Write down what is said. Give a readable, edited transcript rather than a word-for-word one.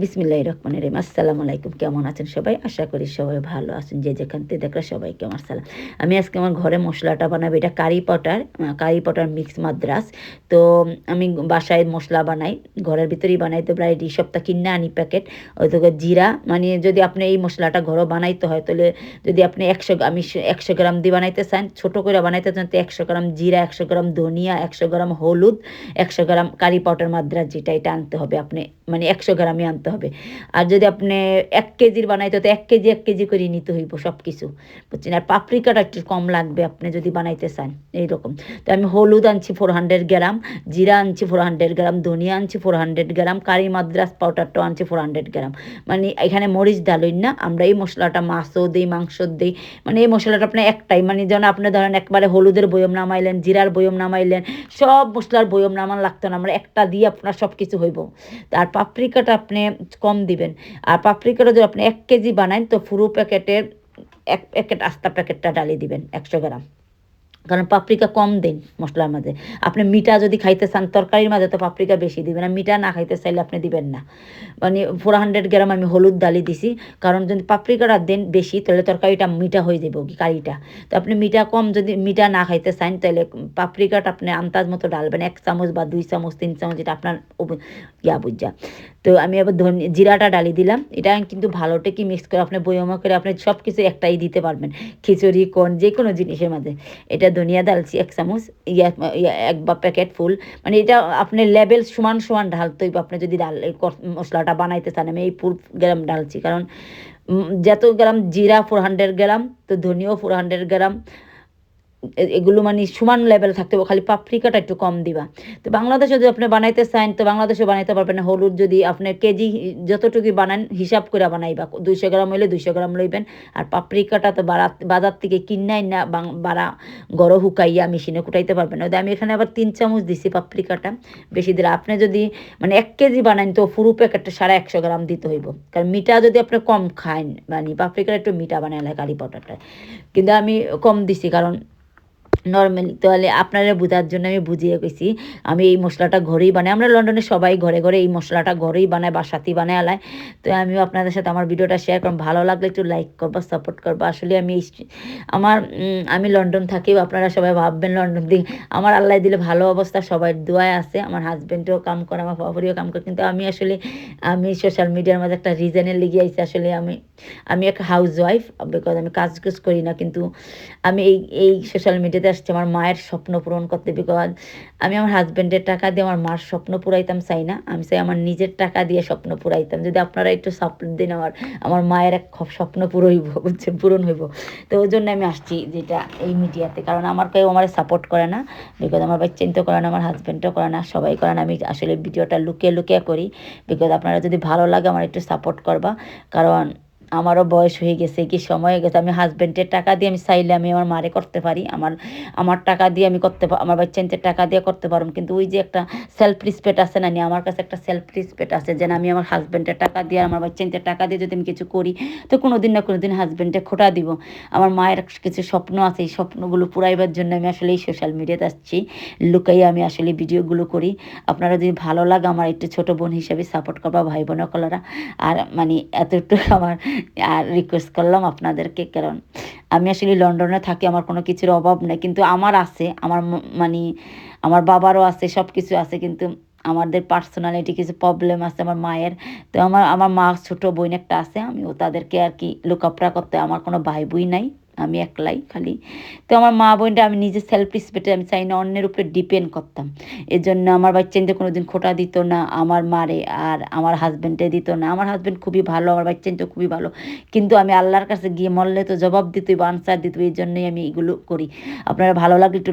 বিসমিল্লাহির রহমানির রহিম। আসসালামু আলাইকুম। কেমন আছেন সবাই? আশা করি সবাই ভালো আছেন। যে যেখান থেকে দেখরা সবাইকে আমার সালাম। আমি আজকে আমার ঘরে মশলাটা বানাবো। এটা কারি পটার মিক্স মাদ্রাস। তো আমি বাসায় মশলা বানাই, ঘরের ভিতরেই বানাই। তো প্রায় সপ্তাহ কিনে আনি প্যাকেট। হয়তো জিরা মানে যদি আপনি এই মশলাটা ঘরে বানাইতে হয় তাহলে যদি আপনি 100 গ্রাম দিয়ে বানাইতে চান, ছোটো করে বানাইতে চান তো 100 গ্রাম জিরা, 100 গ্রাম ধনিয়া, 100 গ্রাম হলুদ, 100 গ্রাম কারি পাউডার মাদ্রাস, যেটা এটা আনতে হবে আপনি, মানে 100 গ্রামই আনতে হবে। আর যদি আপনি 1 কেজির বানাইতে তো 1 কেজি করে নিতে হইব সব কিছু, বুঝছেন। আর পাপরিকাটা একটু কম লাগবে আপনি যদি বানাইতে চান এইরকম। তো আমি হলুদ আনছি 400 গ্রাম, জিরা আনছি 400 গ্রাম, ধনিয়া আনছি 400 গ্রাম, কারি মাদ্রাস পাউডারটাও আনছি 400 গ্রাম। মানে এখানে মরিচ ডালই না, আমরা এই মশলাটা মাছও দিই, মাংস দিই। মানে এই মশলাটা আপনি একটাই, মানে যেন আপনি ধরেন একবারে হলুদের বয়ম নামাইলেন, জিরার বয়ম নামাইলেন, সব মশলার বয়ম নামান লাগতো না, আমরা একটা দিয়ে আপনার সব কিছু হইব। আর পাপরিকাটা আপনি কম দিবেন। আর পাপরিকাটা যদি আপনি 1 কেজি বানান তো পুরো প্যাকেটের 1 প্যাকেট আস্তা প্যাকেটটা ডালি দিবেন 100 গ্রাম। কারণ পাপরিকা কম দিন মশলার মাঝে। আপনি মিঠা যদি খাইতে চান তরকারির মাঝে তো পাপরিকা বেশি দিবেন, আর মিঠা না খাইতে চাইলে আপনি দিবেন না। মানে 400 গ্রাম আমি হলুদ ডালি দিছি, কারণ যদি পাপরিকাটা দেন বেশি তাহলে তরকারিটা মিঠা হয়ে যাবে কি কারিটা। তো আপনি মিঠা কম যদি মিঠা না খাইতে চান তাহলে পাপরিকাটা আপনি আন্দাজ মতো ডালবেন, 1 চামচ বা 2 চামচ 3 চামচ, যেটা আপনার বুঝা। তো আমি আবার জিরাটা ডালি দিলাম। এটা কিন্তু ভালোটা কি মিক্স করে আপনি বয়মা করে আপনি সব কিছু একটাই দিতে পারবেন, খিচুড়ি কোন যে কোনো জিনিসের মাঝে। এটা ধনিয়া ডালছি 1 চামচ, এক বা প্যাকেট ফুল। মানে এটা আপনি লেবেল সমান সমান ঢালতে হইব আপনি যদি মশলাটা বানাইতে চান। আমি এই ফুল গ্রাম ঢালছি, কারণ যত গ্রাম জিরা 400 গ্রাম, তো ধনিয়াও 400 গ্রাম, এগুলো মানে সমান লেভেল থাকতে হবে, খালি পাপরিকাটা একটু কম দিবা। তো বাংলাদেশে যদি আপনি বানাইতে চান তো বাংলাদেশে বানাইতে পারবেন না। হলুদ যদি আপনি কেজি যতটুকু বানান হিসাব করে বানাইবা, 200 গ্রাম হইলে 200 গ্রাম লইবেন। আর পাপরিকাটা তো বাজার থেকে কিনাই না, বাড়া গড় হুকাইয়া মেশিনে কুটাইতে পারবেন না। আমি এখানে আবার 3 চামচ দিছি পাপরিকাটা, বেশি দিলে আপনি যদি মানে 1 কেজি বানান তো পুরো প্যাকেটটা 150 গ্রাম দিতে হইব। কারণ মিঠা যদি আপনি কম খান, মানে পাপরিকাটা একটু মিঠা বানাইলে কারি পাউডারটা, কিন্তু আমি কম দিছি কারণ নর্মালি তাহলে আপনারা বোঝার জন্য আমি বুঝিয়ে গেছি। আমি এই মশলাটা ঘরেই বানাই, আমরা লন্ডনে সবাই ঘরে ঘরে এই মশলাটা ঘরেই বানায়, বাসাতেই বানায় আলায়। তো আমিও আপনাদের সাথে আমার ভিডিওটা শেয়ার করব, ভালো লাগলে একটু লাইক করবা, সাপোর্ট করবা। আসলে আমি লন্ডন থাকি, আপনারা সবাই ভাববেন লন্ডন দিকে আমার আল্লাহ দিলে ভালো অবস্থা, সবাই দোয়ায় আছে। আমার হাজব্যান্ডও কাম করে, আমার বাবুরিও কাম করে, কিন্তু আমি সোশ্যাল মিডিয়ার মাঝে একটা রিজনের লিগে আইছি। আসলে আমি একটা হাউস ওয়াইফ, বিকজ আমি কাজ করি না, কিন্তু আমি এই সোশ্যাল মিডিয়াতে আসছি আমার মায়ের স্বপ্ন পূরণ করতে। বিকজ আমি আমার হাজব্যান্ডের টাকা দিয়ে আমার মার স্বপ্ন পুরাইতাম চাই না, আমি চাই আমার নিজের টাকা দিয়ে স্বপ্ন পুরাইতাম। যদি আপনারা একটু সাপোর্ট দিন আমার মায়ের এক স্বপ্ন পূরণ হইব। তো ওই জন্য আমি আসছি যেটা এই মিডিয়াতে, কারণ কেউ আমার সাপোর্ট করে না, বিকজ আমার বাচ্চা চিন্তা করে না, আমার হাজব্যান্ডও করে না, সবাই করে না। আমি আসলে ভিডিওটা লুকিয়ে লুকিয়ে করি, বিকজ আপনারা যদি ভালো লাগে আমার একটু সাপোর্ট করবা। কারণ আমারও বয়স হয়ে গেছে, কি সময় হয়ে গেছে। আমি হাজব্যান্ডের টাকা দিয়ে আমি চাইলে আমি আমার মারে করতে পারি, আমার টাকা দিয়ে আমি করতে আমার বাচ্চাদের টাকা দিয়ে করতে পারব, কিন্তু ওই যে একটা সেলফ রেসপেক্ট আছে না, আমার কাছে একটা সেলফ রেসপেক্ট আছে যে আমি আমার হাজব্যান্ডের টাকা দিয়ে আমার বাচ্চাদের টাকা দিয়ে যদি আমি কিছু করি তো কোনো দিন না কোনো দিন হাজব্যান্ডে খোটা দিব। আমার মায়ের কিছু স্বপ্ন আছে, এই স্বপ্নগুলো পুরাইবার জন্য আমি আসলে এই সোশ্যাল মিডিয়াতে আসছি, লুকাইয়ে আমি আসলে ভিডিওগুলো করি। আপনারা যদি ভালো লাগে আমার একটু ছোটো বোন হিসেবে সাপোর্ট করবা, ভাই বোন কলারা। আর মানে এতটুকু আমার আর রিকোয়েস্ট করলাম আপনাদেরকে, কারণ আমি আসলে লন্ডনে থাকি, আমার কোনো কিছুর অভাব নেই, কিন্তু আমার আছে, মানে আমার বাবারও আছে, সব কিছু আছে, কিন্তু আমাদের পার্সোনালিটি কিছু প্রবলেম আছে আমার মায়ের। তো আমার মা ছোটো বোন একটা আছে, আমিও তাদেরকে আর কি লুকাপড়া করতে, আমার কোনো ভাই বোন নাই, আমি একলাই খালি। তো আমার মা বোনটা আমি নিজে সেলফ রেসপেক্টে আমি চাই না অন্যের উপরে ডিপেন্ড করতাম। এর জন্য আমার বাচ্চাদের কোনো দিন খোটা দিত না আমার মারে, আর আমার হাজব্যান্ডে দিত না। আমার হাজব্যান্ড খুবই ভালো, আমার বাচ্চাদের খুবই ভালো, কিন্তু আমি আল্লাহর কাছে গিয়ে মরলে তো জবাব দিতেই বা আনসার দিতে, এই জন্যই আমি এগুলো করি। আপনারা ভালো লাগলে একটু